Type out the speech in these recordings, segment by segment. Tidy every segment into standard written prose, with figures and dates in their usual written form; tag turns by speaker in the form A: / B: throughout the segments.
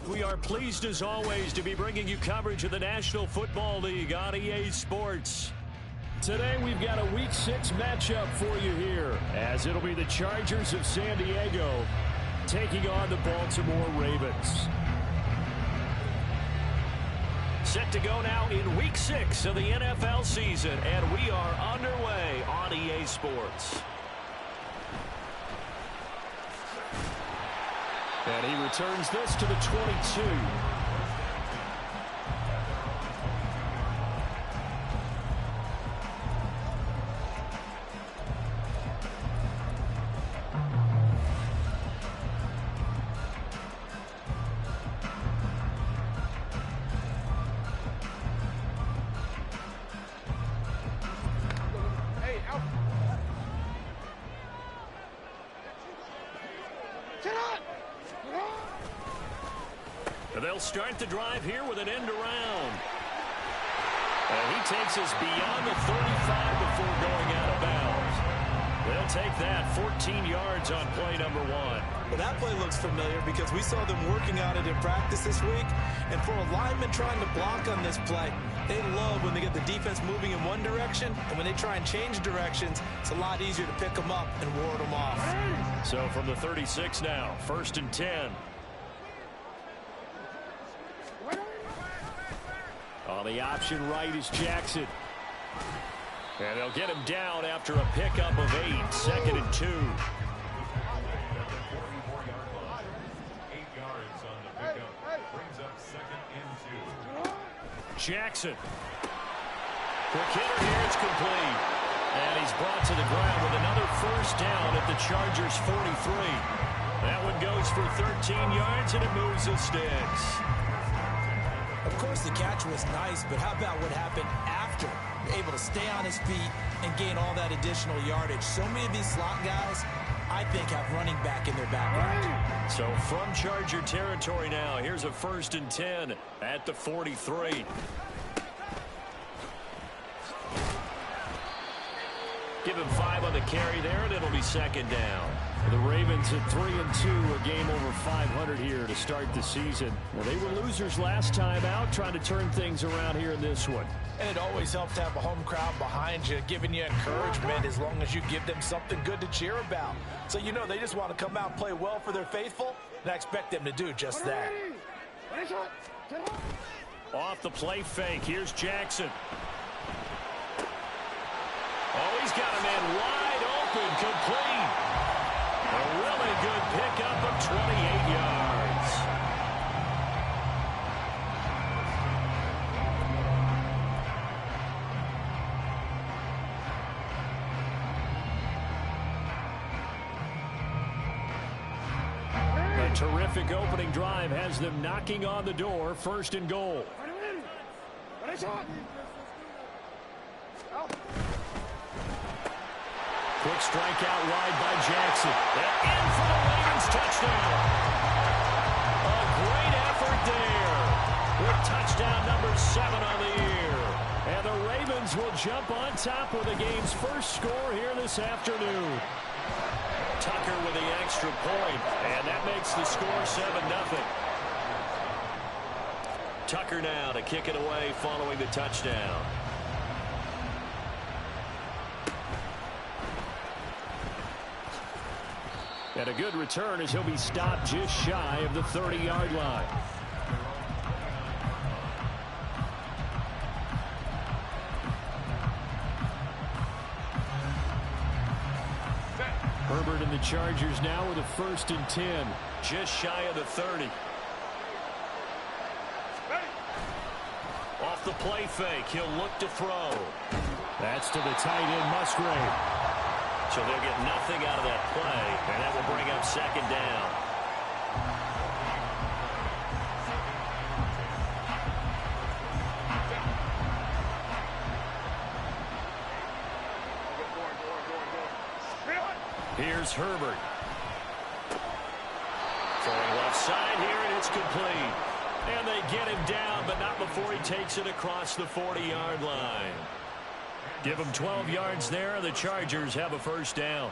A: We are pleased as always to be bringing you coverage of the National Football League on EA Sports. Today we've got a Week 6 matchup for you here, as it'll be the Chargers of San Diego taking on the Baltimore Ravens. Set to go now in Week 6 of the NFL season, and we are underway on EA Sports. And he returns this to the 22. They'll start the drive here with an end around. And he takes us beyond the 35 before going out of bounds. They'll take that 14 yards on play number 1.
B: Well, that play looks familiar because we saw them working on it in practice this week. And for a lineman trying to block on this play, they love when they get the defense moving in one direction. And when they try and change directions, it's a lot easier to pick them up and ward them off.
A: So from the 36 now, 1st and 10. On the option right is Jackson. And they'll get him down after a pickup of 8, 2nd and 2.
C: 8 yards on the pickup. Brings up 2nd and 2.
A: Jackson. Quick hitter here, it's complete. And he's brought to the ground with another 1st down at the Chargers 43. That one goes for 13 yards and it moves the sticks.
B: Of course, the catch was nice, but how about what happened after? Able to stay on his feet and gain all that additional yardage. So many of these slot guys, I think, have running back in their background.
A: So from Charger territory now, here's a 1st and 10 at the 43. Give him 5 on the carry there, and it'll be 2nd down. The Ravens at 3-2, a game over 500 here to start the season. Well, they were losers last time out, trying to turn things around here in this one.
D: And it always helps to have a home crowd behind you, giving you encouragement as long as you give them something good to cheer about. So you know they just want to come out and play well for their faithful, and I expect them to do just that.
A: Off the play fake, here's Jackson. Oh, he's got a man wide open, complete. A really good pickup of 28 yards. A terrific opening drive has them knocking on the door, 1st and goal. Quick strike out wide by Jackson. And in for the Ravens touchdown. A great effort there. With touchdown number 7 on the year. And the Ravens will jump on top with the game's first score here this afternoon. Tucker with the extra point. And that makes the score 7-0. Tucker now to kick it away following the touchdown. And a good return as he'll be stopped just shy of the 30-yard line. Herbert and the Chargers now with a 1st and 10. Just shy of the 30. Off the play fake, he'll look to throw. That's to the tight end, Musgrave. So they'll get nothing out of that play, and that will bring up 2nd down. Here's Herbert. Throwing left side here, and it's complete. And they get him down, but not before he takes it across the 40-yard line. Give them 12 yards there. The Chargers have a 1st down.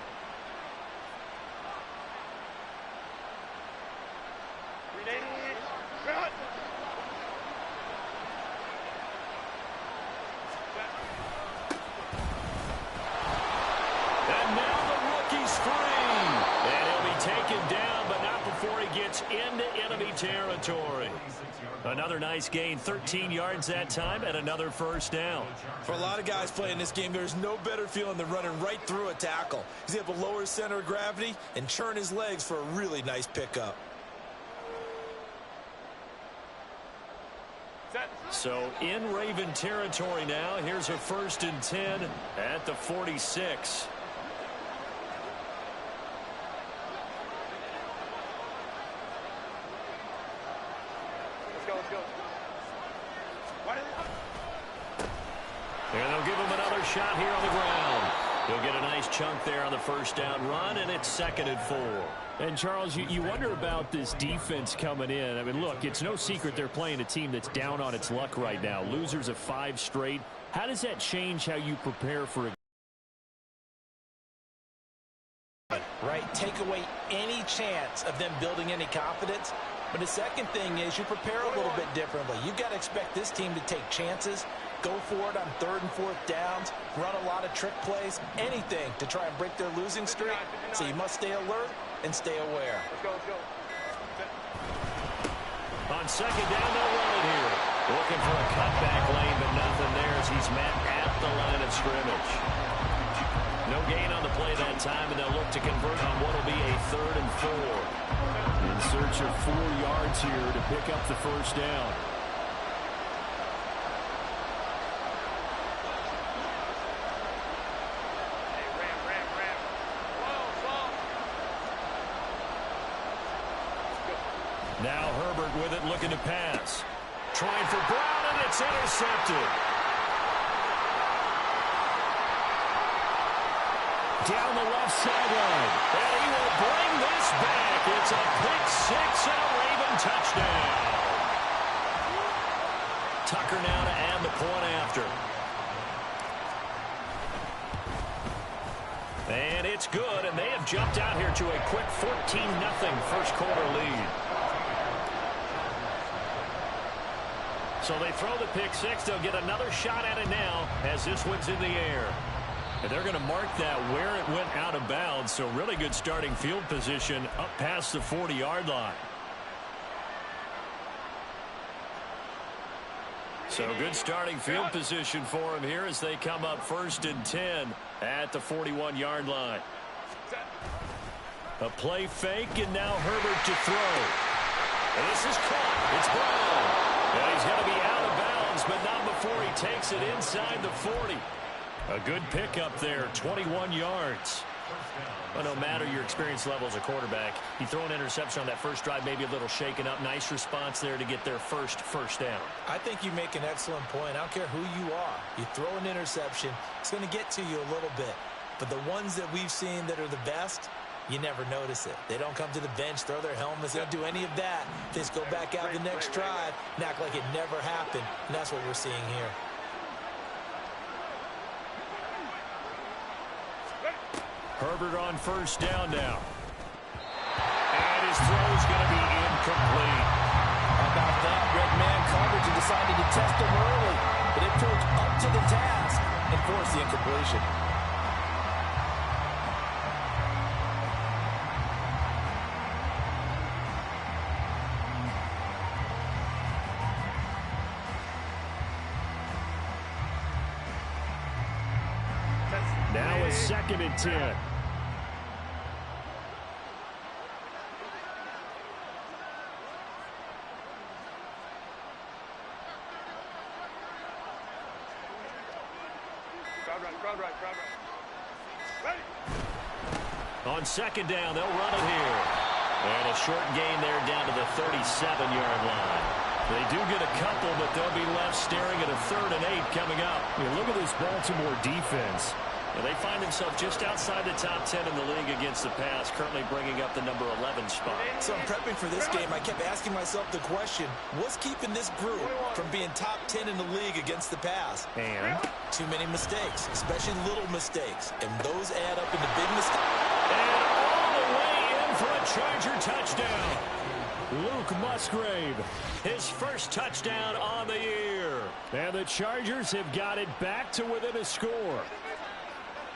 A: territory. Another nice gain, 13 yards that time, and another first down.
B: For a lot of guys playing this game, there's no better feeling than running right through a tackle. He's able to lower his center of gravity and churn his legs for a really nice pickup.
A: So in Raven territory now. Here's a 1st and 10 at the 46. And they'll give him another shot here on the ground. He'll get a nice chunk there on the first down run, and it's 2nd and 4.
E: And, Charles, you wonder about this defense coming in. I mean, look, it's no secret they're playing a team that's down on its luck right now. Losers of 5 straight. How does that change how you prepare for a
D: right? Take away any chance of them building any confidence. But the second thing is you prepare a little bit differently. You've got to expect this team to take chances, go for it on 3rd and 4th downs, run a lot of trick plays, anything to try and break their losing streak. So you must stay alert and stay aware.
A: On 2nd down, they'll run it here. Looking for a cutback lane, but nothing there as he's met at the line of scrimmage. No gain on the play that time, and they'll look to convert on what will be a 3rd and 4.
E: In search of 4 yards here to pick up the first down.
A: Now Herbert with it, looking to pass. Trying for Brown, and it's intercepted. Down the left sideline. And he will bring this back. It's a pick 6 and a Raven touchdown. Tucker now to add the point after. And it's good, and they have jumped out here to a quick 14-0 first quarter lead. So they throw the pick 6. They'll get another shot at it now as this one's in the air. And they're going to mark that where it went out of bounds. So really good starting field position up past the 40-yard line. So good starting field position for him here as they come up 1st and 10 at the 41-yard line. A play fake, and now Herbert to throw. And this is caught. It's Brown. And he's going to be out of bounds, but not before he takes it inside the 40. A good pickup there, 21 yards. Well, no matter your experience level as a quarterback, you throw an interception on that first drive, maybe a little shaken up. Nice response there to get their first down.
D: I think you make an excellent point. I don't care who you are. You throw an interception, it's going to get to you a little bit. But the ones that we've seen that are the best, you never notice it. They don't come to the bench, throw their helmets, they don't do any of that. They just go back out the next drive and act like it never happened. And that's what we're seeing here.
A: Herbert on first down now. And his throw's going to be incomplete.
D: How about that? Red man coverage and decided to test him early. But it proved up to the task and forced the incompletion.
E: Now a 2nd and 10.
A: On 2nd down, they'll run it here. And a short gain there down to the 37-yard line. They do get a couple, but they'll be left staring at a 3rd and 8 coming up.
E: Look at this Baltimore defense.
A: And they find themselves just outside the top 10 in the league against the pass, currently bringing up the number 11 spot.
B: So in prepping for this game, I kept asking myself the question, what's keeping this group from being top 10 in the league against the pass?
E: And
B: too many mistakes, especially little mistakes. And those add up into big mistakes.
A: And all the way in for a Charger touchdown.
E: Luke Musgrave,
A: His first touchdown on the year.
E: and the Chargers have got it back to within a score.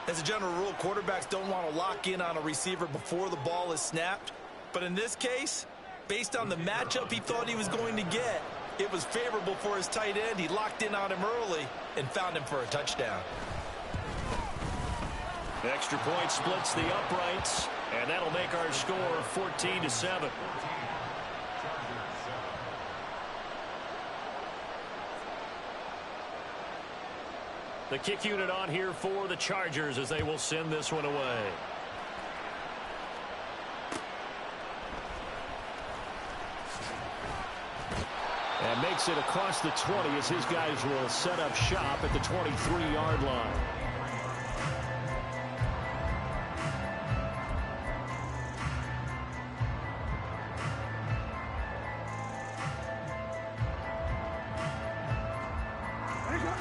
B: As a general rule, quarterbacks don't want to lock in on a receiver before the ball is snapped. But in this case, Based on the matchup he thought he was going to get, it was favorable for his tight end. He locked in on him early and found him for a touchdown.
E: The extra point splits the uprights, and that'll make our score 14-7. The kick unit on here for the Chargers as they will send this one away. And makes it across the 20 as his guys will set up shop at the 23-yard line.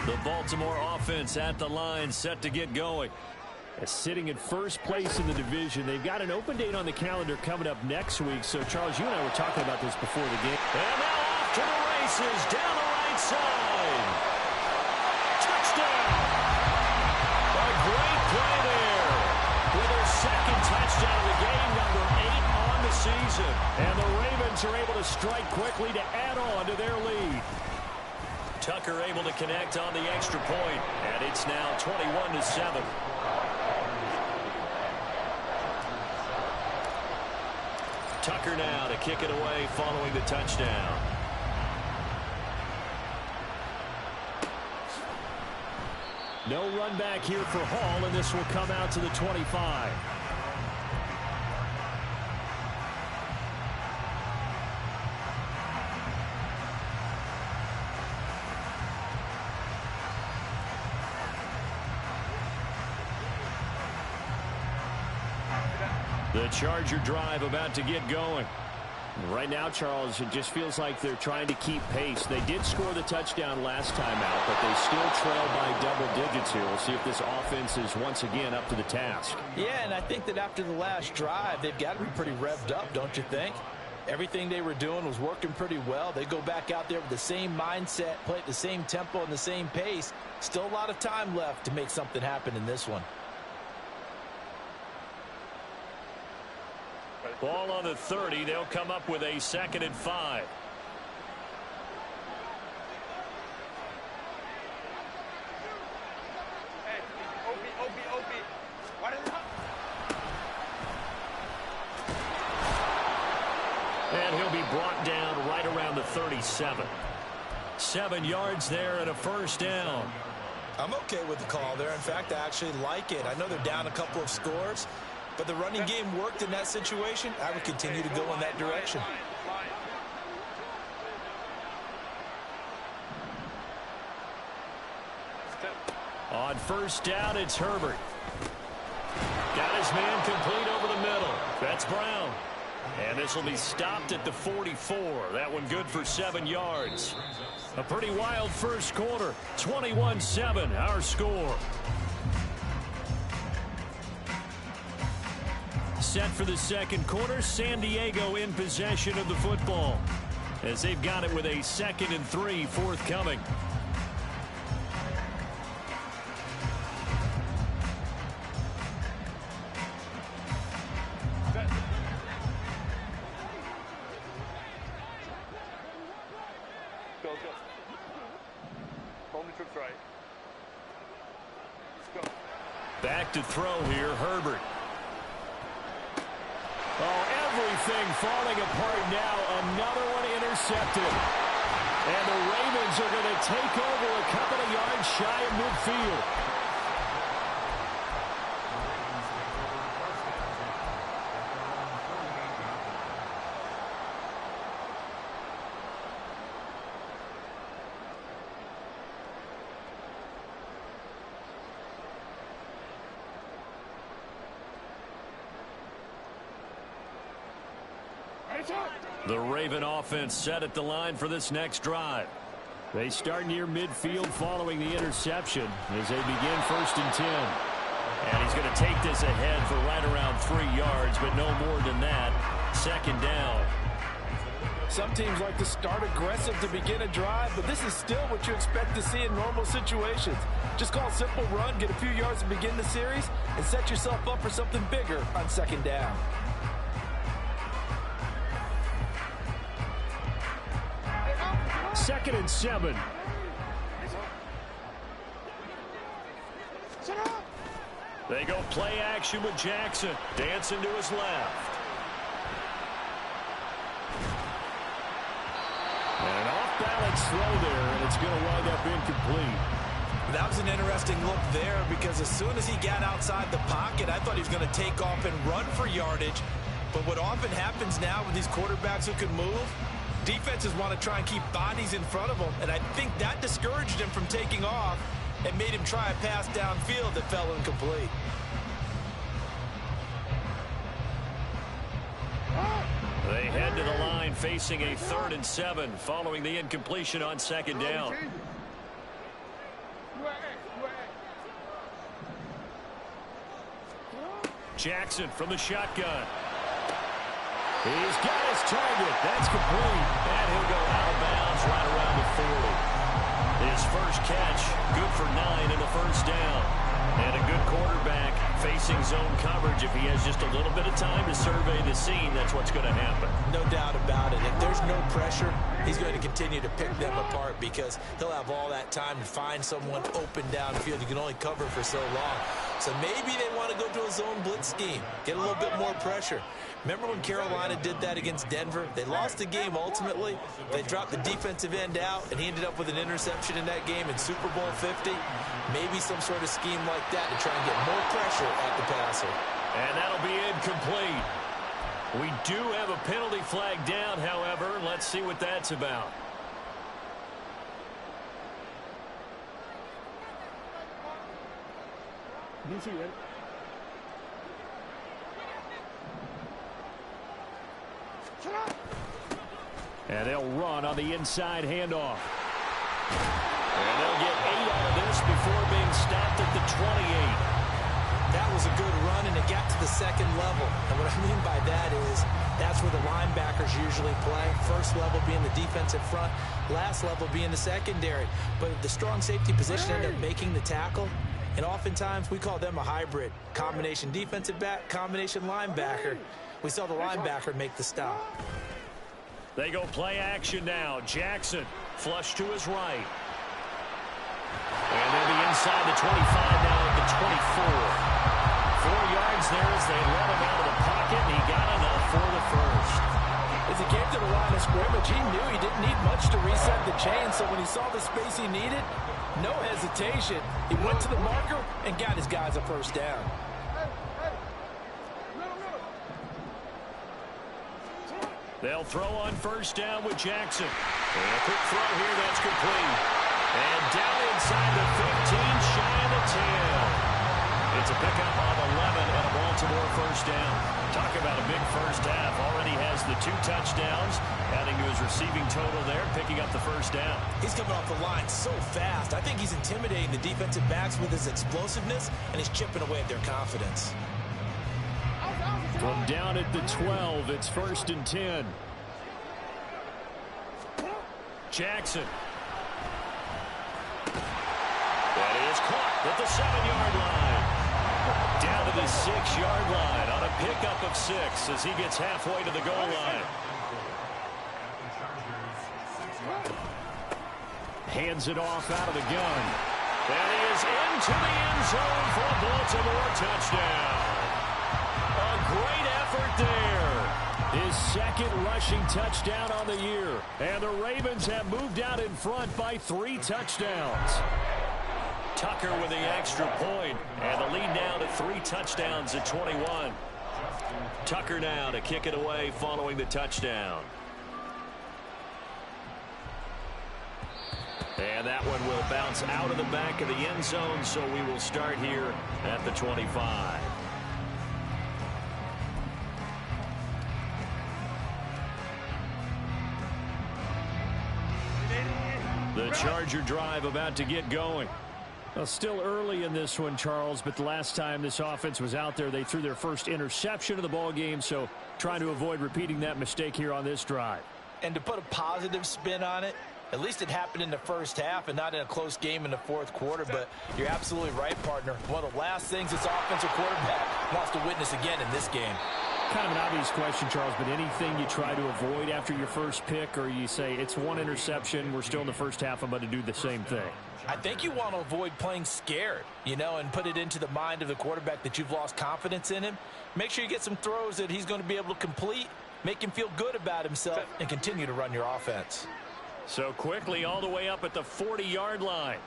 E: The Baltimore offense at the line, set to get going. Sitting in first place in the division. They've got an open date on the calendar coming up next week. So, Charles, you and I were talking about this before the game. And now off to the races down the right side. Touchdown! A great play there. With their second touchdown of the game, number 8 on the season. And the Ravens are able to strike quickly to add on to their lead. Tucker able to connect on the extra point, and it's now 21-7. Tucker now to kick it away following the touchdown. No run back here for Hall, and this will come out to the 25. The Charger drive about to get going. Right now, Charles, it just feels like they're trying to keep pace. They did score the touchdown last time out, but they still trail by double digits here. We'll see if this offense is once again up to the task.
D: Yeah, and I think that after the last drive, they've got to be pretty revved up, don't you think? Everything they were doing was working pretty well. They go back out there with the same mindset, play at the same tempo and the same pace. Still a lot of time left to make something happen in this one.
E: Ball on the 30. They'll come up with a 2nd and 5. And he'll be brought down right around the 37. 7 yards there and a first down.
B: I'm okay with the call there. In fact, I actually like it. I know they're down a couple of scores, but the running game worked in that situation. I would continue to go in that direction.
E: On first down, it's Herbert. Got his man complete over the middle. That's Brown. And this will be stopped at the 44. That one good for 7 yards. A pretty wild first quarter. 21-7, our score. Set for the second quarter. San Diego in possession of the football as they've got it with a 2nd and 3 forthcoming. Back to throw here, Herbert. Oh, everything falling apart now. Another one intercepted. And the Ravens are going to take over a couple of yards shy of midfield. The Raven offense set at the line for this next drive. They start near midfield following the interception as they begin 1st and 10. And he's going to take this ahead for right around 3 yards, but no more than that. 2nd down.
D: Some teams like to start aggressive to begin a drive, but this is still what you expect to see in normal situations. Just call a simple run, get a few yards to begin the series, and set yourself up for something bigger on 2nd down.
E: 2nd and 7. They go play action with Jackson. Dancing to his left. And an off-balance throw there, and it's going to wind up incomplete.
B: That was an interesting look there because as soon as he got outside the pocket, I thought he was going to take off and run for yardage. But what often happens now with these quarterbacks who can move, defenses want to try and keep bodies in front of them, and I think that discouraged him from taking off and made him try a pass downfield that fell incomplete.
E: They head to the line facing a 3rd and 7 following the incompletion on 2nd down. Jackson from the shotgun. He's got his target. That's complete. And he'll go out of bounds right around the 40. His first catch, good for 9 and a first down. And a good quarterback facing zone coverage. If he has just a little bit of time to survey the scene, that's what's going to happen.
B: No doubt about it. If there's no pressure, he's going to continue to pick them apart because he'll have all that time to find someone open downfield. You can only cover for so long. So maybe they want to go to a zone blitz scheme, get a little bit more pressure. Remember when Carolina did that against Denver? They lost the game ultimately. They dropped the defensive end out, and he ended up with an interception in that game in Super Bowl 50. Maybe some sort of scheme like that to try and get more pressure at the passer.
E: And that'll be incomplete. We do have a penalty flag down, however. Let's see what that's about. And they'll run on the inside handoff. And they'll get 8 out of this before being stopped at the 28.
B: That was a good run, and it got to the 2nd level. And what I mean by that is that's where the linebackers usually play. First level being the defensive front, last level being the secondary. But the strong safety position ended up making the tackle. And oftentimes we call them a hybrid. Combination defensive back, combination linebacker. We saw the linebacker make the stop.
E: They go play action now. Jackson flush to his right. And they'll be inside the 25 now at the 24. 4 yards there as they let him out of the pocket, and he got enough for the first.
D: As he came to the line of scrimmage, he knew he didn't need much to reset the chain, so when he saw the space he needed, no hesitation. He went to the marker and got his guys a first down.
E: They'll throw on first down with Jackson. And a quick throw here, that's complete. And down inside the 15, shy of the 10. It's a pickup on 11 and a Baltimore first down. Talk about a big first half. Already has the 2 touchdowns, adding to his receiving total there, picking up the first down.
B: He's coming off the line so fast. I think he's intimidating the defensive backs with his explosiveness, and he's chipping away at their confidence.
E: From down at the 12, it's 1st and 10. Jackson. That is caught at the 7-yard line. Down to the 6-yard line on a pickup of 6 as he gets halfway to the goal line. Hands it off out of the gun. That is into the end zone for a Baltimore touchdown. A great effort there. His 2nd rushing touchdown on the year. And the Ravens have moved out in front by 3 touchdowns. Tucker with the extra point, and the lead now to 3 touchdowns at 21. Tucker now to kick it away following the touchdown. And that one will bounce out of the back of the end zone, so we will start here at the 25. The Charger drive about to get going. Well, still early in this one, Charles, but the last time this offense was out there, they threw their first interception of the ball game, so trying to avoid repeating that mistake here on this drive.
D: And to put a positive spin on it, at least it happened in the first half and not in a close game in the 4th quarter, but you're absolutely right, partner. One of the last things this offensive quarterback wants to witness again in this game.
E: kind of an obvious question, Charles, but anything you try to avoid after your first pick, or you say it's one interception, we're still in the first half, I'm going to do the same thing?
D: I think you want to avoid playing scared, you know, and put it into the mind of the quarterback that you've lost confidence in him. Make sure you get some throws that he's going to be able to complete, make him feel good about himself, and continue to run your offense.
E: So quickly all the way up at the 40-yard line.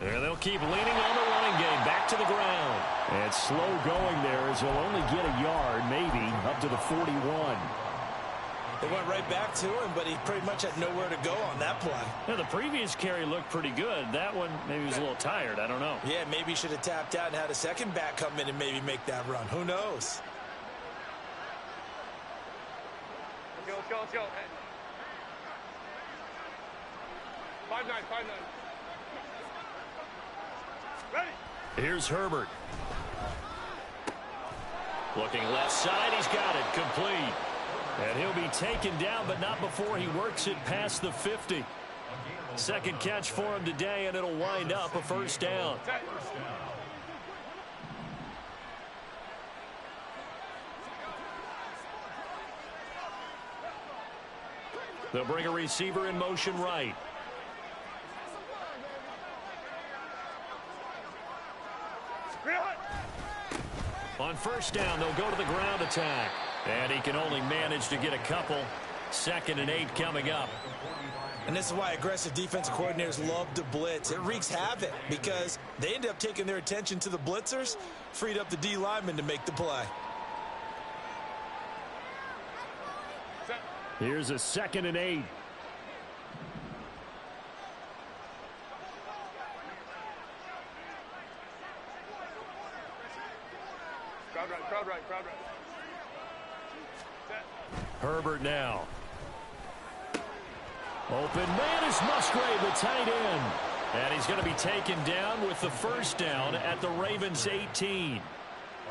E: And they'll keep leaning on the running game. Back to the ground. And slow going there as he'll only get a yard, maybe, up to the 41.
D: They went right back to him, but he pretty much had nowhere to go on that play.
E: Now, the previous carry looked pretty good. That one, maybe he was a little tired. I don't know.
D: Yeah, maybe he should have tapped out and had a second back come in and maybe make that run. Who knows?
F: Let's go, let's go. 5-9, 5-9. Ready.
E: Here's Herbert. Looking left side. He's got it. Complete. And he'll be taken down, but not before he works it past the 50. Second catch for him today, and it'll wind up a first down. They'll bring a receiver in motion right. On first down, they'll go to the ground attack. And he can only manage to get a couple. 2nd and 8 coming up.
D: And this is why aggressive defensive coordinators love to blitz. It wreaks havoc because they end up taking their attention to the blitzers, freed up the D lineman to make the play.
E: Here's a 2nd and 8.
F: Crowd right.
E: Herbert now. Open man is Musgrave, the tight end. And he's going to be taken down with the first down at the Ravens 18.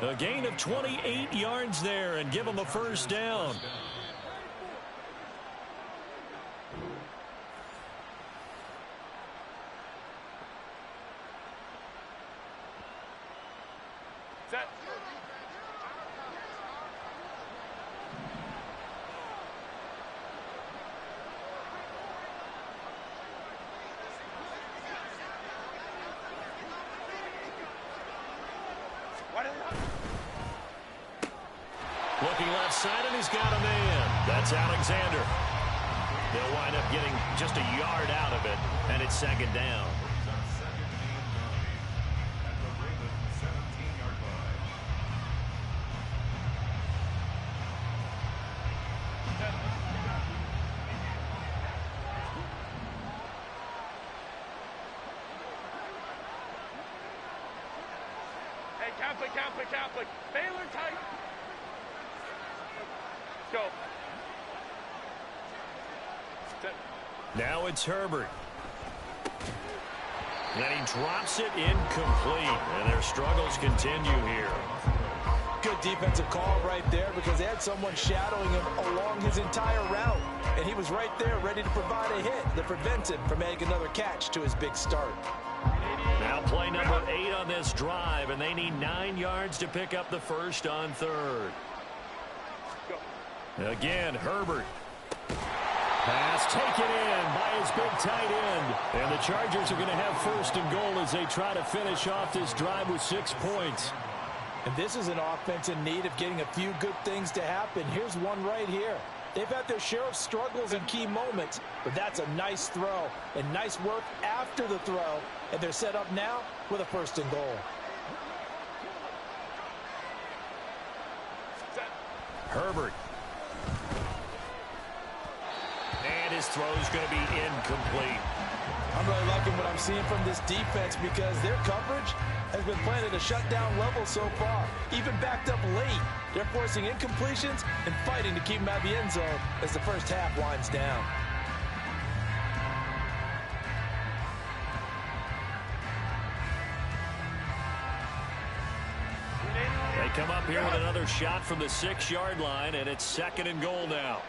E: A gain of 28 yards there and give him a first down.
F: Set.
E: Looking left side, and he's got a man. That's Alexander. They'll wind up getting just a yard out of it, and it's 2nd down.
F: Hey, Catholic. Baylor tight. Let's go. Set.
E: Now it's Herbert. And he drops it incomplete. And their struggles continue here.
D: Good defensive call right there because they had someone shadowing him along his entire route. And he was right there ready to provide a hit that prevents him from making another catch to his big start.
E: Now play number 8 on this drive, and they need 9 yards to pick up the first on 3rd. Again, Herbert. Pass taken in by his big tight end. And the Chargers are going to have 1st and goal as they try to finish off this drive with 6 points.
D: And this is an offense in need of getting a few good things to happen. Here's one right here. They've had their share of struggles and key moments, but that's a nice throw and nice work after the throw. And they're set up now with a 1st and goal.
E: Herbert. And his throw is going to be incomplete.
D: I'm really liking what I'm seeing from this defense because their coverage has been playing at a shutdown level so far. Even backed up late, they're forcing incompletions and fighting to keep them out of the end zone as the first half winds down.
E: They come up here with another shot from the 6-yard line, and it's 2nd and goal now.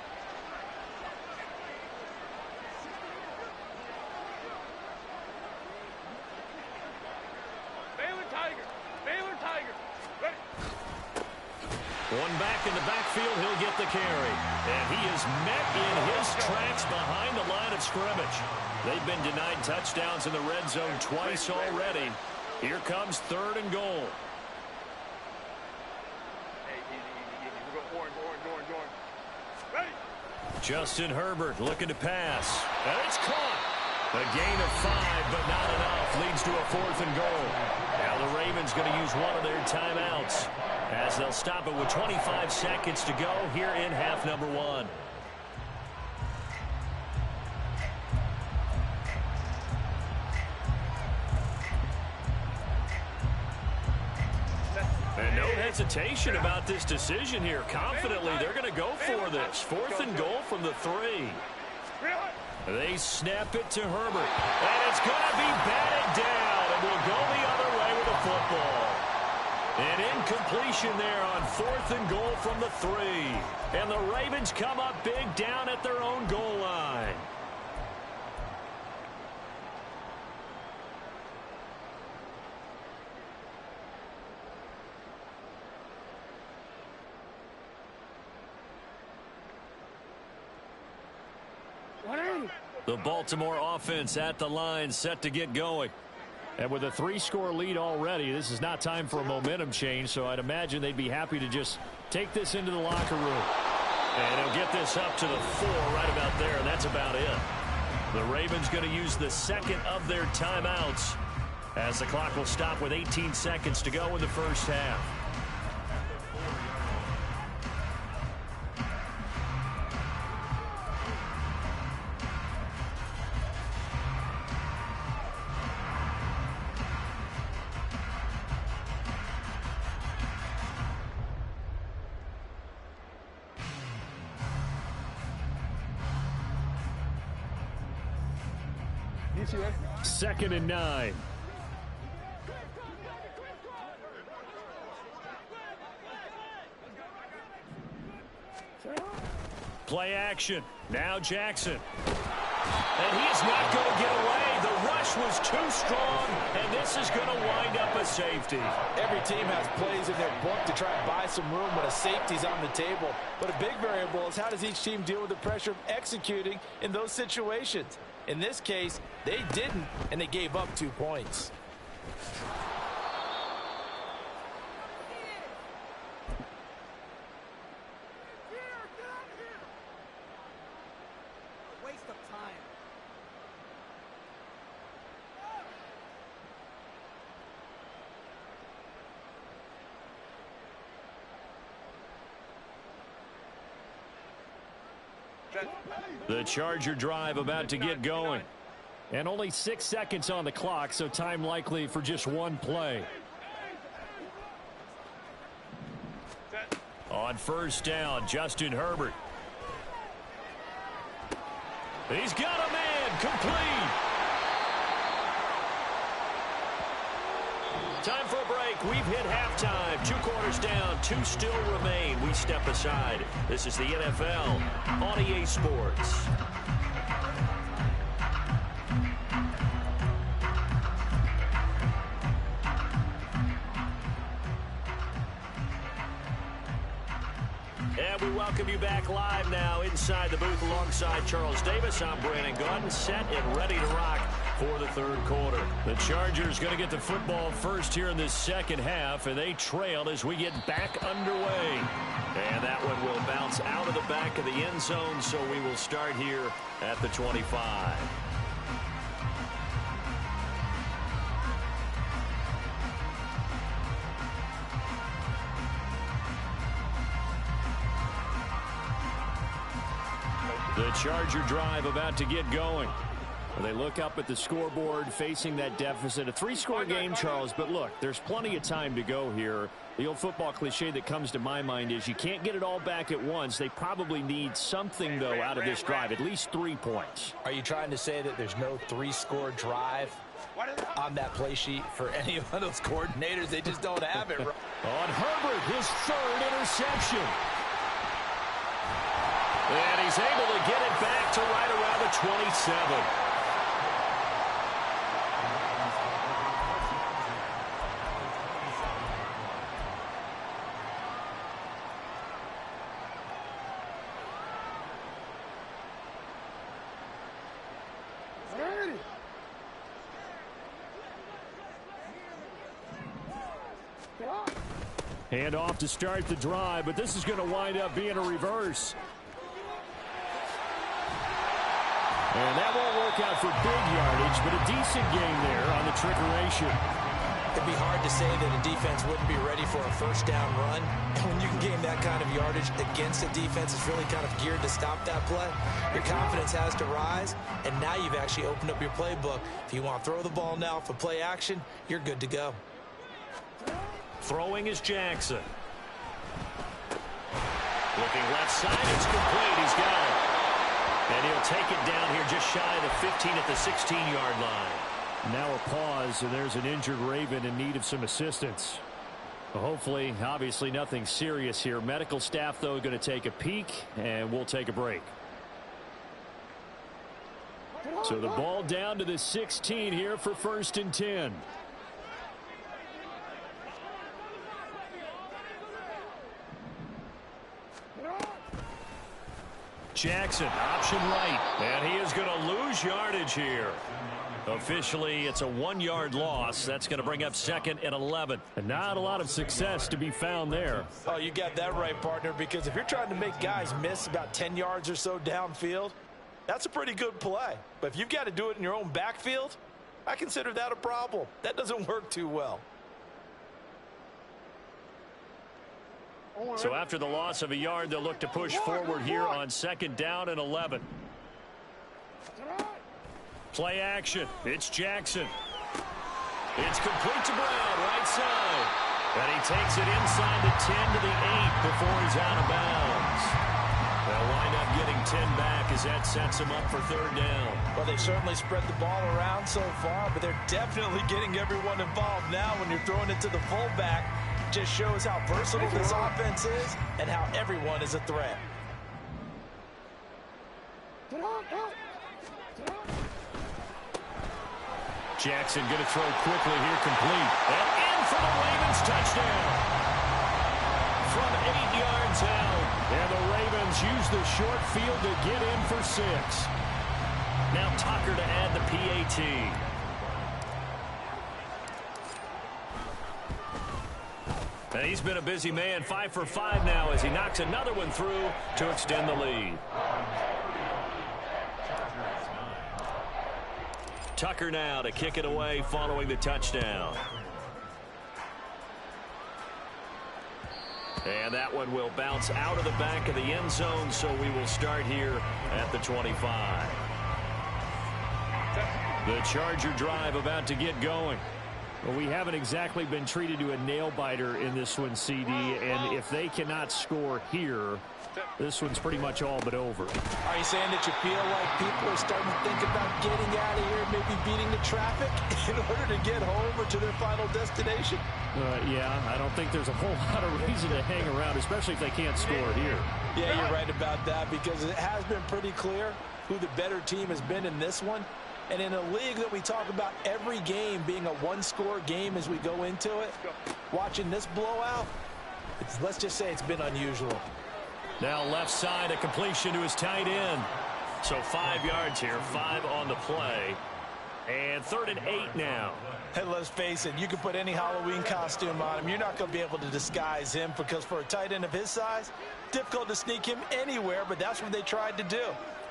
E: One back in the backfield, he'll get the carry. And he is met in his tracks behind the line of scrimmage. They've been denied touchdowns in the red zone twice already. Here comes 3rd and goal.
F: Hey, easy. We're going orange. Ready?
E: Justin Herbert looking to pass. And it's caught. A gain of 5, but not enough. Leads to a 4th and goal. Now the Ravens going to use one of their timeouts as they'll stop it with 25 seconds to go here in half number 1. And no hesitation about this decision here. Confidently, they're going to go for this. 4th and goal from the 3. They snap it to Herbert. And it's going to be batted down. And will go the other way with the football. An incompletion there on 4th and goal from the 3. And the Ravens come up big down at their own goal line. The Baltimore offense at the line, set to get going. And with a 3-score lead already, this is not time for a momentum change, so I'd imagine they'd be happy to just take this into the locker room. And he'll get this up to the 4 right about there, and that's about it. The Ravens going to use the 2nd of their timeouts as the clock will stop with 18 seconds to go in the first half. Second and 9. Play action. Now Jackson. And he's not going to get away. The rush was too strong, and this is going to wind up a safety.
D: Every team has plays in their book to try and buy some room when a safety's on the table. But a big variable is how does each team deal with the pressure of executing in those situations. In this case, they didn't, and they gave up 2 points.
G: Waste of time.
E: The Charger drive about to get going. And only 6 seconds on the clock, so time likely for just one play. On first down, Justin Herbert. He's got a man, complete. Time for a break. We've hit halftime. 2 quarters down, 2 still remain. We step aside. This is the NFL on EA Sports. And we welcome you back live now inside the booth alongside Charles Davis. I'm Brandon Gunn, set and ready to rock for the 3rd quarter. The Chargers going to get the football first here in this second half, and they trail as we get back underway. And that one will bounce out of the back of the end zone, so we will start here at the 25. The Charger drive about to get going. They look up at the scoreboard facing that deficit. A 3-score game, Charles, but look, there's plenty of time to go here. The old football cliche that comes to my mind is you can't get it all back at once. They probably need something, though, out of this drive, at least 3 points.
D: Are you trying to say that there's no 3-score drive on that play sheet for any of those coordinators? They just don't have it.
E: On Herbert, his 3rd interception. And he's able to get it back to right around the 27. Hand off to start the drive, but this is going to wind up being a reverse. And that won't work out for big yardage, but a decent game there on the trickeration.
D: It'd be hard to say that a defense wouldn't be ready for a first down run. And when you can gain that kind of yardage against a defense that's really kind of geared to stop that play, your confidence has to rise, and now you've actually opened up your playbook. If you want to throw the ball now for play action, you're good to go.
A: Throwing is Jackson. Looking left side, it's complete. He's got it. And he'll take it down here just shy of the 15 at the 16-yard line.
E: Now a pause, and there's an injured Raven in need of some assistance. Well, hopefully, obviously nothing serious here. Medical staff, though, going to take a peek, and we'll take a break. So the ball down to the 16 here for 1st and 10. Jackson, option right, and he is going to lose yardage here. Officially, it's a 1-yard loss. That's going to bring up 2nd and 11. And not a lot of success to be found there.
D: Oh, you got that right, partner, because if you're trying to make guys miss about 10 yards or so downfield, that's a pretty good play. But if you've got to do it in your own backfield, I consider that a problem. That doesn't work too well.
E: So after the loss of a yard, they'll look to push forward here on 2nd down and 11. Play action. It's Jackson. It's complete to Brown, right side. And he takes it inside the 10 to the 8 before he's out of bounds. They'll wind up getting 10 back as that sets him up for 3rd down.
D: Well, they've certainly spread the ball around so far, but they're definitely getting everyone involved now when you're throwing it to the fullback. Just shows how versatile this offense is and how everyone is a threat.
E: Jackson going to throw quickly here, complete. And in for the Ravens touchdown. From 8 yards out. And the Ravens use the short field to get in for 6.
A: Now Tucker to add the PAT.
E: And he's been a busy man, 5 for 5 now as he knocks another one through to extend the lead.
A: Tucker now to kick it away following the touchdown. And that one will bounce out of the back of the end zone, so we will start here at the 25.
E: The Charger drive about to get going. Well, we haven't exactly been treated to a nail-biter in this one, CD, and if they cannot score here, this one's pretty much all but over.
D: Are you saying that you feel like people are starting to think about getting out of here, maybe beating the traffic in order to get home or to their final destination?
E: Yeah, I don't think there's a whole lot of reason to hang around, especially if they can't score here.
D: Yeah, you're right about that because it has been pretty clear who the better team has been in this one. And in a league that we talk about every game being a one-score game as we go into it, watching this blowout, let's just say it's been unusual.
E: Now left side, a completion to his tight end. So 5 yards here, 5 on the play. And 3rd and 8 now.
D: And let's face it, you can put any Halloween costume on him. You're not going to be able to disguise him because for a tight end of his size, difficult to sneak him anywhere, but that's what they tried to do.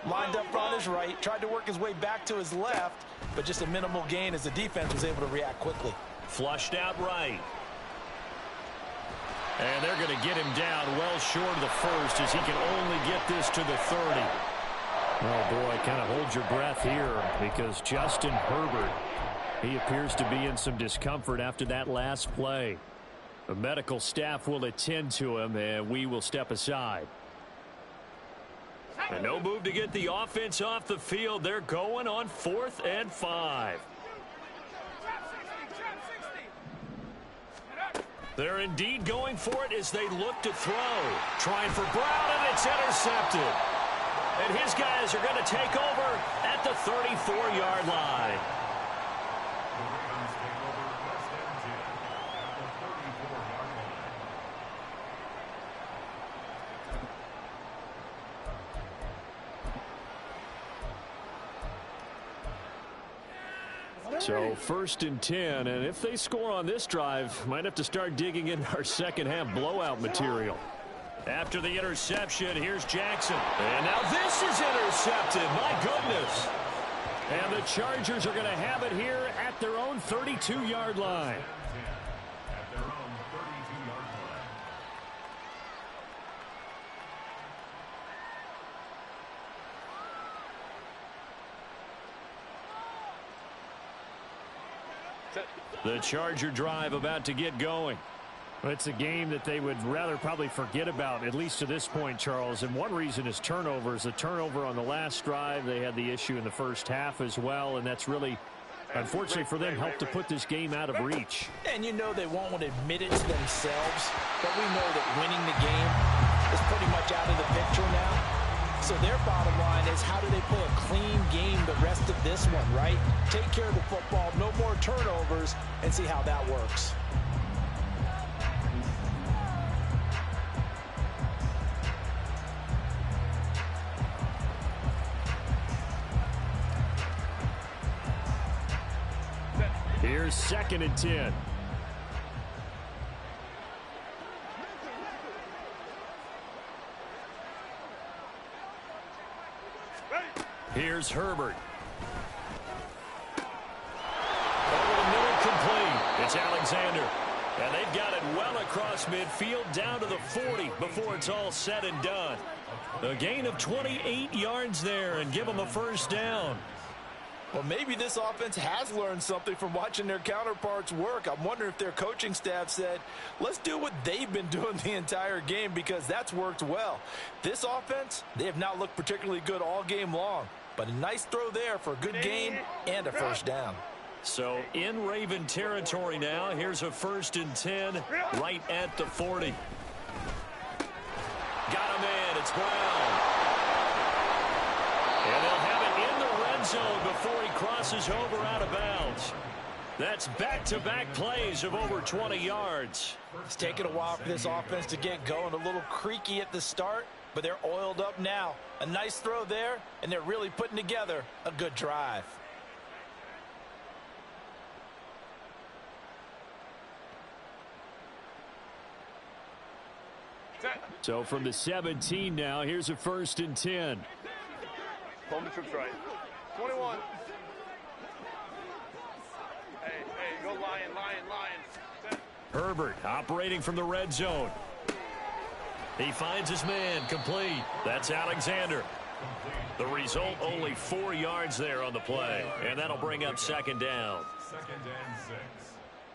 D: Lined up on his right, tried to work his way back to his left, but just a minimal gain as the defense was able to react quickly.
E: Flushed out right. And they're going to get him down well short of the first as he can only get this to the 30. Oh, boy, kind of hold your breath here because Justin Herbert, he appears to be in some discomfort after that last play. The medical staff will attend to him, and we will step aside. And no move to get the offense off the field. They're going on 4th and 5. They're indeed going for it as they look to throw. Trying for Brown, and it's intercepted. And his guys are going to take over at the 34-yard line. So 1st and 10, and if they score on this drive, might have to start digging in our second half blowout material. After the interception, here's Jackson. And now this is intercepted. My goodness. And the Chargers are going to have it here at their own 32-yard line.
C: At their own 32-yard line.
E: The Charger drive about to get going. It's a game that they would rather probably forget about, at least to this point, Charles. And one reason is turnovers. A turnover on the last drive. They had the issue in the first half as well, and that's really, unfortunately for them, helped to put this game out of reach.
D: And you know they won't want to admit it to themselves, but we know that winning the game is pretty much out of the picture now. So their bottom line is, how do they play a clean game the rest of this one, right? Take care of the football, no more turnovers, and see how that works.
E: Here's 2nd and 10. Here's Herbert. Over the middle, complete. It's Alexander. And they've got it well across midfield down to the 40 before it's all said and done. A gain of 28 yards there and give them a 1st down.
D: Well, maybe this offense has learned something from watching their counterparts work. I'm wondering if their coaching staff said, let's do what they've been doing the entire game, because that's worked well. This offense, they have not looked particularly good all game long, but a nice throw there for a good gain and a 1st down.
E: So in Raven territory now. Here's a 1st and 10 right at the 40. Got him in. It's Brown. And they'll have it in the red zone before he crosses over out of bounds. That's back-to-back plays of over 20 yards.
D: It's taken a while for this offense to get going. A little creaky at the start, but they're oiled up now. A nice throw there, and they're really putting together a good drive.
E: So from the 17 now, here's a 1st and 10.
F: Hold the troops right. 21. Hey, go Lion.
E: Herbert operating from the red zone. He finds his man, complete. That's Alexander. The result, only 4 yards there on the play. And that'll bring up 2nd down.
C: 2nd and 6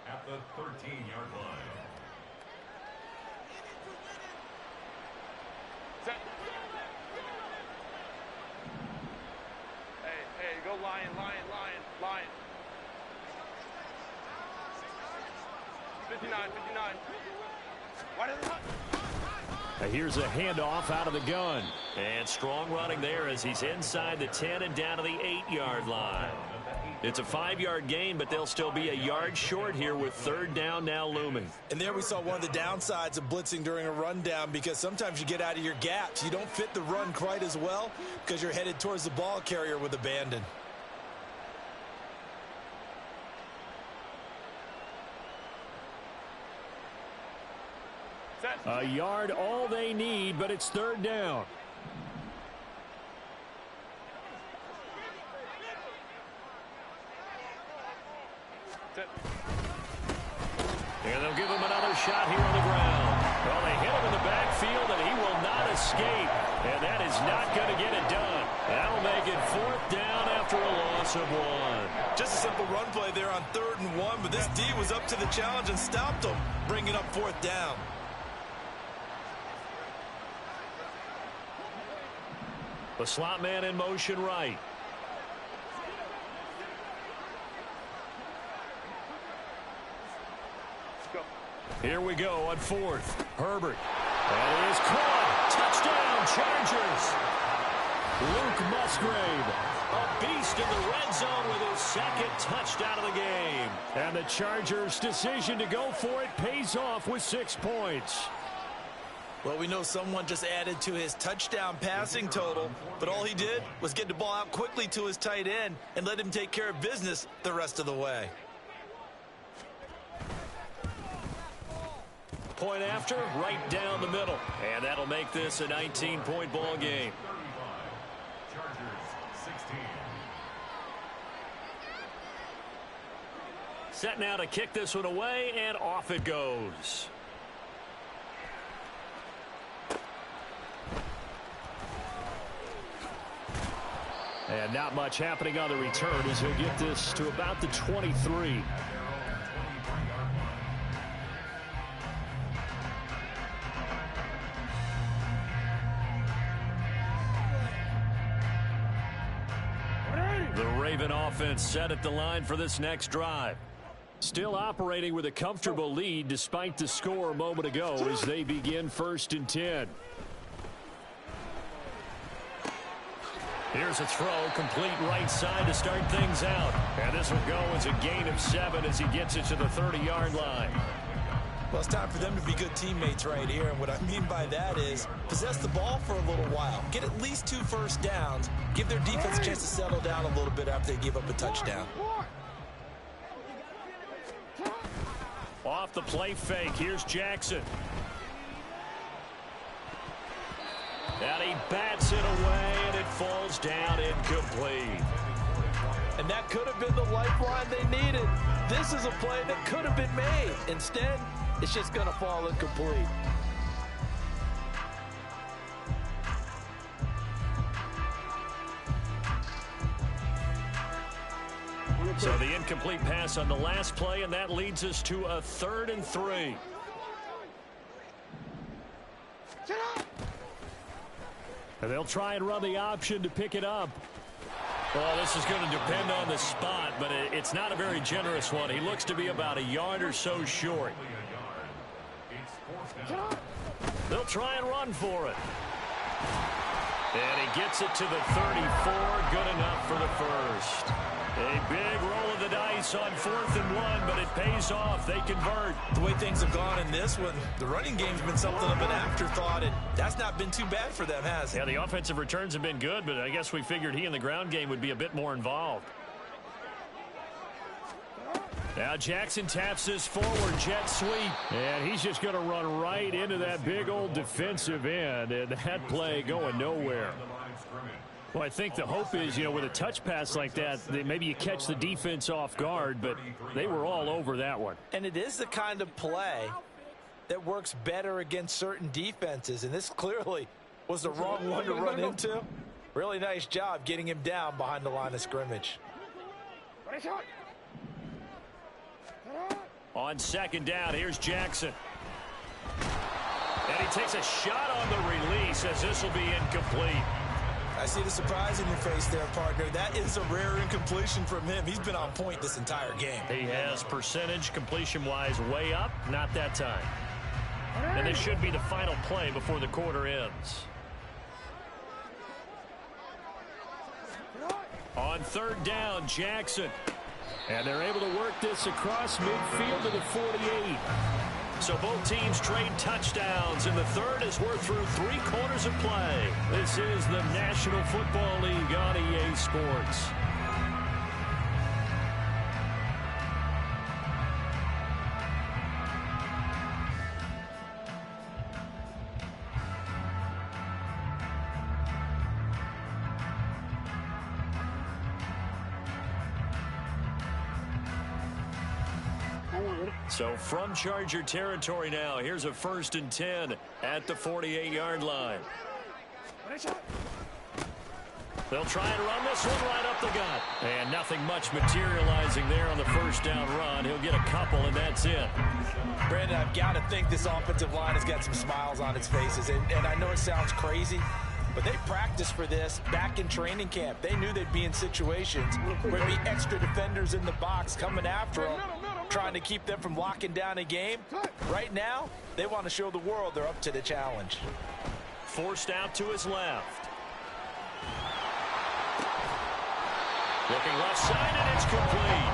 C: at the 13-yard line.
F: Set. Hey, go Lion. 59. Why doesn't
E: Here's a handoff out of the gun. And strong running there as he's inside the 10 and down to the 8-yard line. It's a 5-yard gain, but they'll still be a yard short here with 3rd down now looming.
D: And there we saw one of the downsides of blitzing during a rundown, because sometimes you get out of your gaps. You don't fit the run quite as well because you're headed towards the ball carrier with abandon.
E: A yard, all they need, but it's 3rd down. And they'll give him another shot here on the ground. Well, they hit him in the backfield, and he will not escape. And that is not going to get it done. That'll make it 4th down after a loss of 1.
D: Just a simple run play there on 3rd and 1, but this D was up to the challenge and stopped him, bringing up 4th down.
E: The slot man in motion right. Here we go on 4th. Herbert. That is caught. Touchdown, Chargers. Luke Musgrave, a beast in the red zone with his 2nd touchdown of the game. And the Chargers' decision to go for it pays off with 6 points.
B: Well, we know someone just added to his touchdown passing total, but all he did was get the ball out quickly to his tight end and let him take care of business the rest of the way.
E: Point after, right down the middle. And that'll make this a 19-point ball game.
C: 35. Chargers 16.
E: Set now to kick this one away, and off it goes. And not much happening on the return as he'll get this to about the 23. The Raven offense set at the line for this next drive. Still operating with a comfortable lead despite the score a moment ago as they begin 1st and 10. Here's a throw, complete right side to start things out. And this will go as a gain of 7 as he gets it to the 30-yard line.
B: Well, it's time for them to be good teammates right here. And what I mean by that is possess the ball for a little while. Get at least 2 first downs. Give their defense a chance to settle down a little bit after they give up a touchdown.
E: Off the play fake, here's Jackson. And he bats it away, and it falls down incomplete.
B: And that could have been the lifeline they needed. This is a play that could have been made. Instead, it's just going to fall incomplete.
E: So the incomplete pass on the last play, and that leads us to a 3rd and 3. And they'll try and run the option to pick it up. Well, this is going to depend on the spot, but it's not a very generous one. He looks to be about a yard or so short. They'll try and run for it. And he gets it to the 34. Good enough for the first. A big roll of the dice on 4th and 1, but it pays off. They convert.
B: The way things have gone in this one, the running game's been something of an afterthought, and that's not been too bad for them, has it?
E: Yeah, the offensive returns have been good, but I guess we figured he in the ground game would be a bit more involved. Now Jackson taps this forward jet sweep, and he's just going to run right into that big old defensive end, and that play going nowhere. Well, I think the hope is, with a touch pass like that, maybe you catch the defense off guard, but they were all over that one.
B: And it is the kind of play that works better against certain defenses, and this clearly was the wrong one to run into. Really nice job getting him down behind the line of scrimmage.
E: On 2nd down, here's Jackson. And he takes a shot on the release as this will be incomplete.
B: I see the surprise in your face there, partner. That is a rare incompletion from him. He's been on point this entire game.
E: He has percentage completion-wise way up, not that time. And this should be the final play before the quarter ends. On 3rd down, Jackson. And they're able to work this across midfield to the 48. So both teams trade touchdowns, and the third as we're through 3 quarters of play. This is the National Football League on EA Sports. So from Charger territory now, here's a 1st and 10 at the 48-yard line. They'll try and run this one right up the gut. And nothing much materializing there on the 1st down run. He'll get a couple, and that's it.
B: Brandon, I've got to think this offensive line has got some smiles on its faces. And I know it sounds crazy, but they practiced for this back in training camp. They knew they'd be in situations where there'd be extra defenders in the box coming after them, trying to keep them from locking down a game. Right now, they want to show the world they're up to the challenge.
E: Forced out to his left. Looking left side, and it's complete.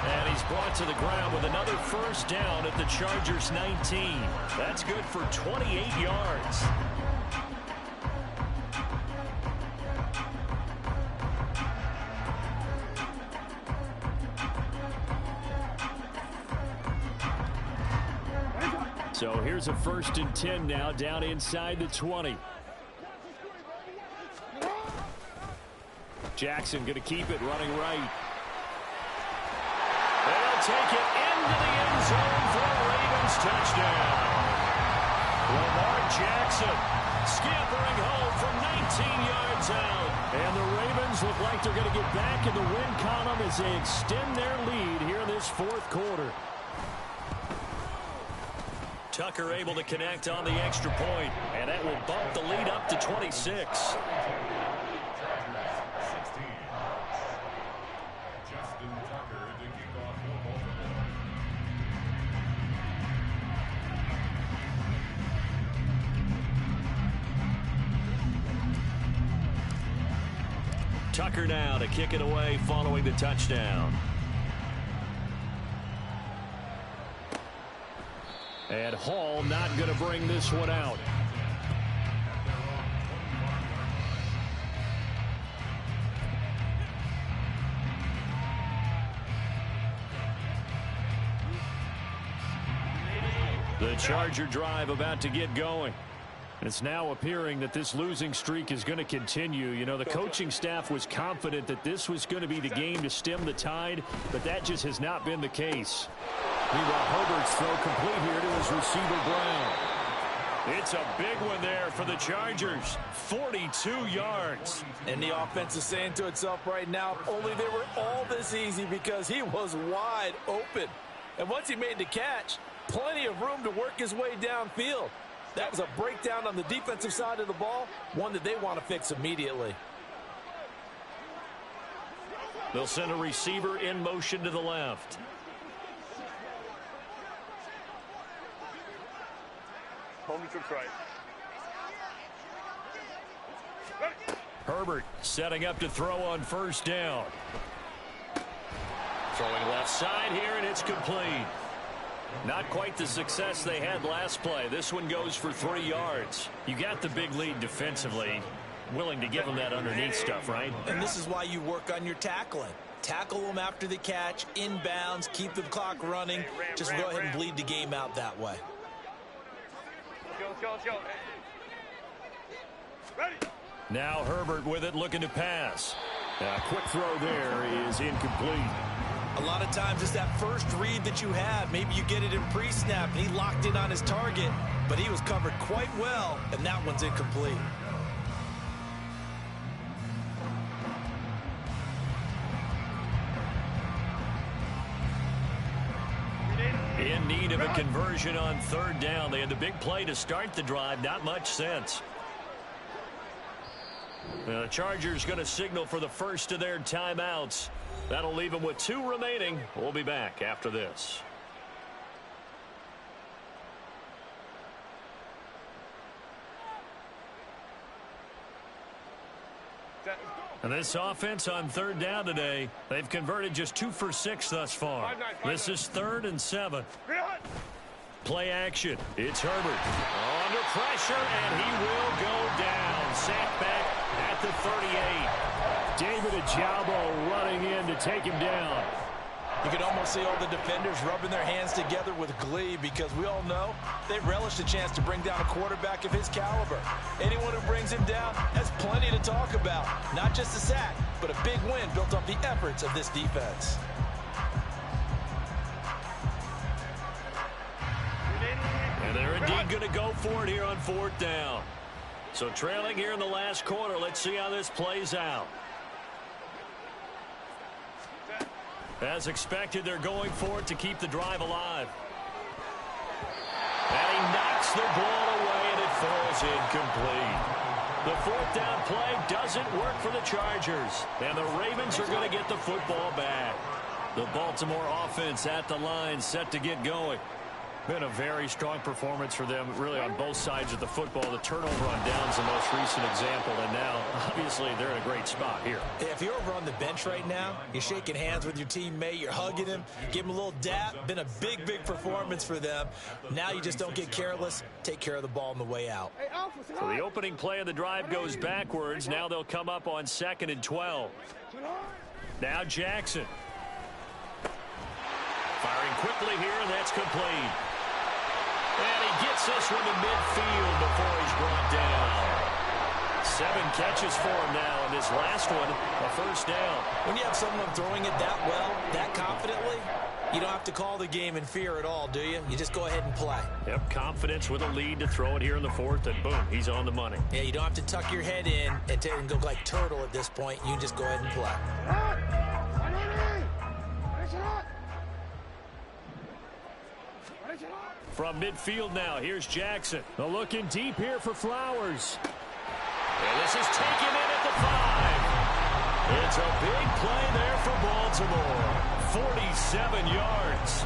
E: And he's brought to the ground with another first down at the Chargers' 19. That's good for 28 yards. So here's a 1st and 10 now, down inside the 20. Jackson going to keep it running right. They'll take it into the end zone for a Ravens touchdown. Lamar Jackson scampering home from 19 yards out. And the Ravens look like they're going to get back in the win column as they extend their lead here in this 4th quarter. Tucker able to connect on the extra point, and that will bump the lead up to 26. Tucker now to kick it away following the touchdown. And Hall not going to bring this one out. The Charger drive about to get going. It's now appearing that this losing streak is going to continue. You know, the coaching staff was confident that this was going to be the game to stem the tide, but that just has not been the case. Meanwhile, Herbert's throw complete here to his receiver, Brown. It's a big one there for the Chargers. 42 yards.
D: And the offense is saying to itself right now, only they were all this easy because he was wide open. And once he made the catch, plenty of room to work his way downfield. That was a breakdown on the defensive side of the ball, one that they want to fix immediately.
E: They'll send a receiver in motion to the left.
F: Hold me to right.
E: Herbert setting up to throw on 1st down. Throwing left side here, and it's complete. Not quite the success they had last play. This one goes for 3 yards. You got the big lead defensively. Willing to give them that underneath stuff, right?
D: And this is why you work on your tackling. Tackle them after the catch, inbounds, keep the clock running. Just go ahead and bleed the game out that way.
F: Let's go. Ready.
E: Now Herbert with it, looking to pass. A quick throw there is incomplete.
D: A lot of times it's that first read that you have. Maybe you get it in pre-snap, and he locked in on his target, but he was covered quite well, and that one's incomplete.
E: In need of a conversion on 3rd down. They had the big play to start the drive. Not much sense. The Chargers going to signal for the first of their timeouts. That'll leave them with 2 remaining. We'll be back after this. And this offense on 3rd down today, they've converted just 2 for 6 thus far. This is 3rd and 7. Play action. It's Herbert. Under pressure, and he will go down. Sacked back at the 38. David Ojabo running in to take him down.
D: You can almost see all the defenders rubbing their hands together with glee because we all know they relish the chance to bring down a quarterback of his caliber. Anyone who brings him down has plenty to talk about. Not just a sack, but a big win built off the efforts of this defense.
E: And they're indeed going to go for it here on 4th down. So trailing here in the last quarter, let's see how this plays out. As expected, they're going for it to keep the drive alive. And he knocks the ball away, and it falls incomplete. The 4th down play doesn't work for the Chargers. And the Ravens are going to get the football back. The Baltimore offense at the line, set to get going. Been a very strong performance for them, really, on both sides of the football. The turnover on downs, the most recent example, and now, obviously, they're in a great spot here.
D: If you're over on the bench right now, you're shaking hands with your teammate, you're hugging him, give him a little dap. Been a big, big performance for them. Now you just don't get careless. Take care of the ball on the way out.
E: So the opening play of the drive goes backwards. Now they'll come up on 2nd and 12. Now Jackson. Firing quickly here, and that's complete. And he gets this one to midfield before he's brought down. 7 catches for him now, and this last one, a first down.
D: When you have someone throwing it that well, that confidently, you don't have to call the game in fear at all, do you? You just go ahead and play.
E: Yep, confidence with a lead to throw it here in the 4th, and boom, he's on the money.
D: Yeah, you don't have to tuck your head in and go like turtle at this point. You can just go ahead and play.
E: From midfield now, here's Jackson. Looking deep here for Flowers. And this is taken in at the 5. It's a big play there for Baltimore. 47 yards.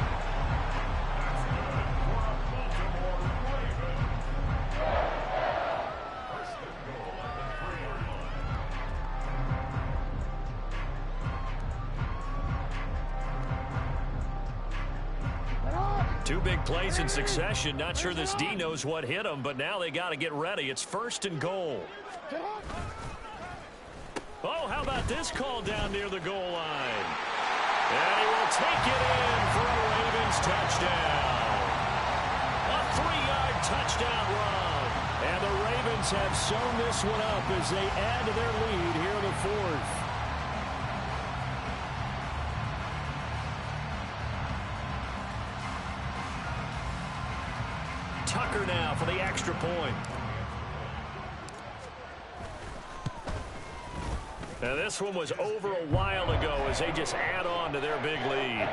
E: Two big plays in succession. Not sure this D knows what hit him, but now they got to get ready. It's 1st and goal. Oh, how about this call down near the goal line? And he will take it in for a Ravens touchdown. A 3-yard touchdown run. And the Ravens have sewn this one up as they add to their lead here in the 4th. Tucker now for the extra point. Now this one was over a while ago as they just add on to their big lead.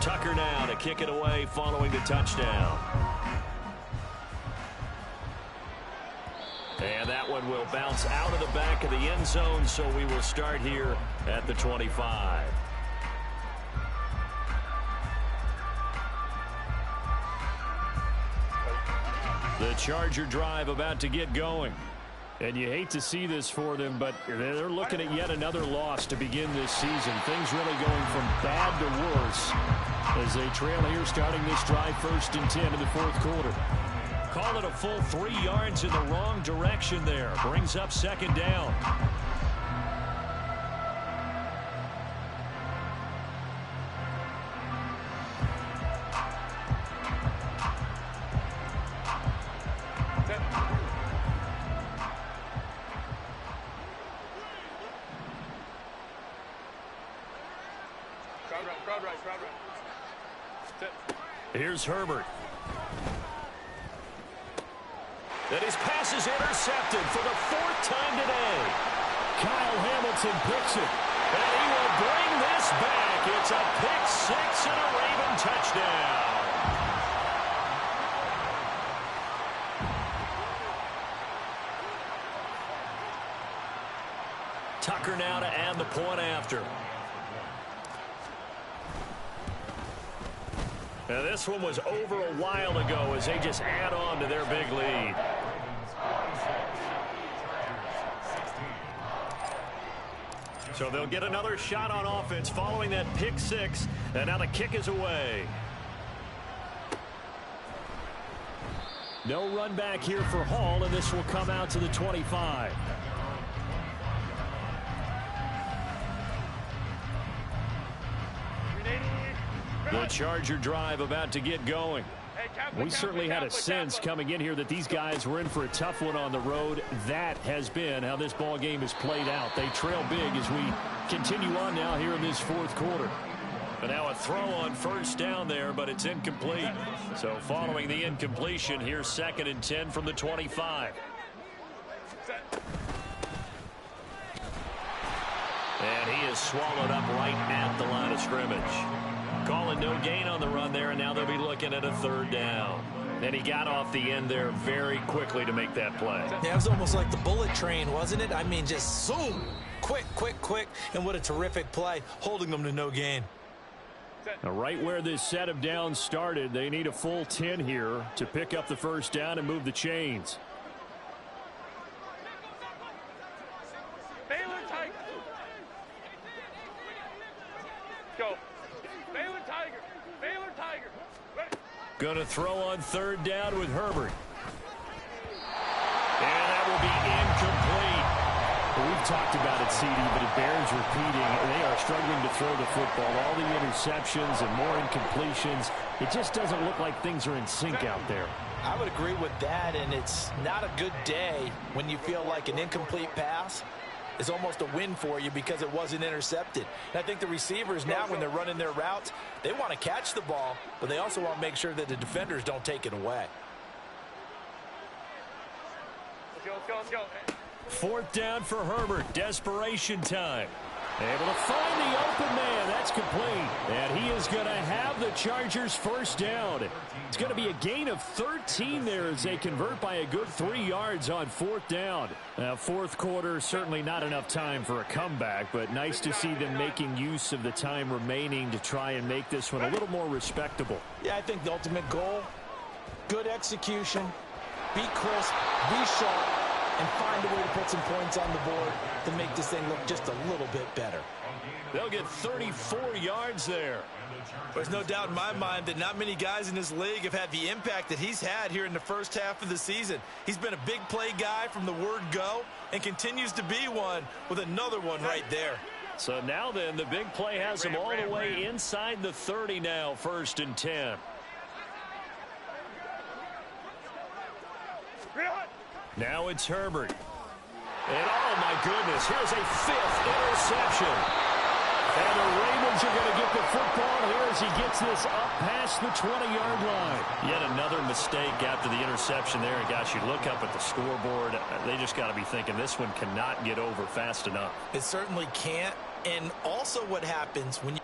E: Tucker now to kick it away following the touchdown. And that one will bounce out of the back of the end zone, so we will start here at the 25. The Charger drive about to get going. And you hate to see this for them, but they're looking at yet another loss to begin this season. Things really going from bad to worse as they trail here starting this drive 1st and 10 in the 4th quarter. Call it a full 3 yards in the wrong direction there. Brings up 2nd down. Here's Herbert. And his pass is intercepted for the 4th time today. Kyle Hamilton picks it. And he will bring this back. It's a pick 6 and a Raven touchdown. Tucker now to add the point after. Now this one was over a while ago as they just add on to their big lead. So they'll get another shot on offense following that pick 6. And now the kick is away. No run back here for Hall, and this will come out to the 25. The Charger drive about to get going. We certainly had a sense coming in here that these guys were in for a tough one on the road. That has been how this ball game has played out. They trail big as we continue on now here in this 4th quarter. But now a throw on 1st down there, but it's incomplete. So following the incompletion, here's 2nd and 10 from the 25. And he is swallowed up right at the line of scrimmage. Calling no gain on the run there, and now they'll be looking at a third down. And he got off the end there very quickly to make that play.
D: Yeah, it was almost like the bullet train, wasn't it? I mean, just zoom. Quick, quick, quick. And what a terrific play, holding them to no gain.
E: Now, right where this set of downs started, they need a full 10 here to pick up the first down and move the chains.
F: Baylor Tiger. Go. Baylor Tiger. Baylor Tiger. Ready.
E: Going to throw on third down with Herbert. And that will be incomplete. Well, we've talked about it, CD, but it bears repeating. They are struggling to throw the football. All the interceptions and more incompletions. It just doesn't look like things are in sync out there.
D: I would agree with that, and it's not a good day when you feel like an incomplete pass is almost a win for you because it wasn't intercepted. And I think the receivers now, when they're running their routes, they want to catch the ball, but they also want to make sure that the defenders don't take it away.
F: Let's go, let's go, let's go.
E: Fourth down for Herbert. Desperation time. Able to find the open man. That's complete. And he is going to have the Chargers first down. It's going to be a gain of 13 there as they convert by a good 3 yards on fourth down. Now, fourth quarter, certainly not enough time for a comeback, but nice to see them making use of the time remaining to try and make this one a little more respectable.
D: Yeah, I think the ultimate goal, good execution, be crisp, be sharp, and find a way to put some points on the board to make this thing look just a little bit better.
E: They'll get 34 yards there.
B: There's no doubt in my mind that not many guys in this league have had the impact that he's had here in the first half of the season. He's been a big play guy from the word go and continues to be one with another one right there.
E: So now then, the big play has him all the way inside the 30 now, 1st and 10. Now it's Herbert. And oh my goodness, here's a 5th interception. And the Ravens are going to get the football here as he gets this up past the 20-yard line. Yet another mistake after the interception there. And gosh, you look up at the scoreboard, they just got to be thinking this one cannot get over fast enough.
D: It certainly can't. And also what happens when you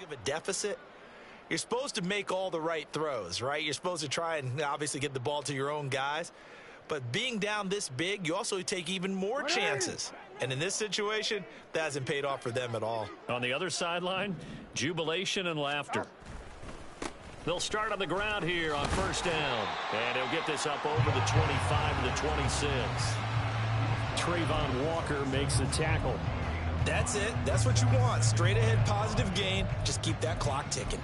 D: of a deficit, you're supposed to make all the right throws, right? You're supposed to try and obviously get the ball to your own guys. But being down this big, you also take even more chances. And in this situation, that hasn't paid off for them at all.
E: On the other sideline, jubilation and laughter. They'll start on the ground here on first down. And he'll get this up over the 25 to the 26. Trayvon Walker makes the tackle.
D: That's it. That's what you want. Straight ahead positive gain. Just keep that clock ticking.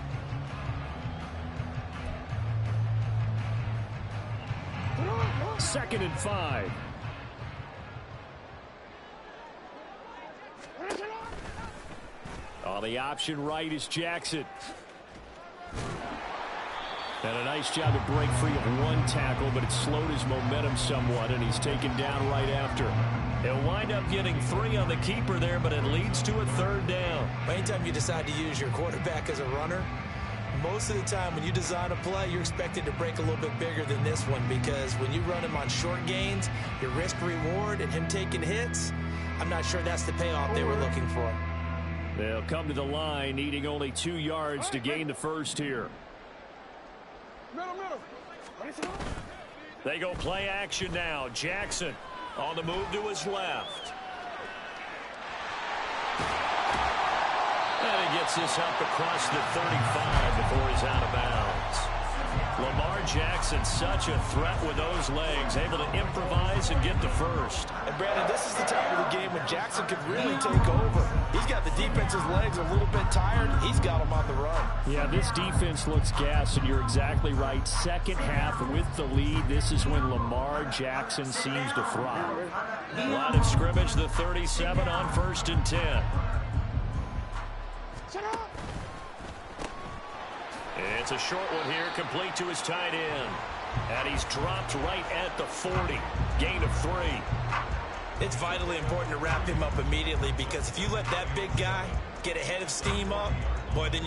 E: Second and 5. On the option right is Jackson. And a nice job to break free of one tackle, but it slowed his momentum somewhat, and he's taken down right after. He'll wind up getting 3 on the keeper there, but it leads to a third down.
D: Anytime you decide to use your quarterback as a runner, most of the time when you design a play, you're expected to break a little bit bigger than this one, because when you run him on short gains, your risk-reward and him taking hits, I'm not sure that's the payoff they were looking for.
E: They'll come to the line, needing only 2 yards to gain the first here. They go play action now. Jackson on the move to his left. And he gets this up across the 35 before he's out of bounds. Lamar Jackson, such a threat with those legs, able to improvise and get the first.
D: And Brandon, this is the time of the game when Jackson could really take over. He's got the defense's legs a little bit tired. He's got them on the run.
E: Yeah, this defense looks gassed, and you're exactly right. Second half with the lead, this is when Lamar Jackson seems to thrive. Line of scrimmage, the 37 on 1st and 10. It's a short one here, complete to his tight end. And he's dropped right at the 40. Gain of 3.
D: It's vitally important to wrap him up immediately, because if you let that big guy get a head of steam up, boy, then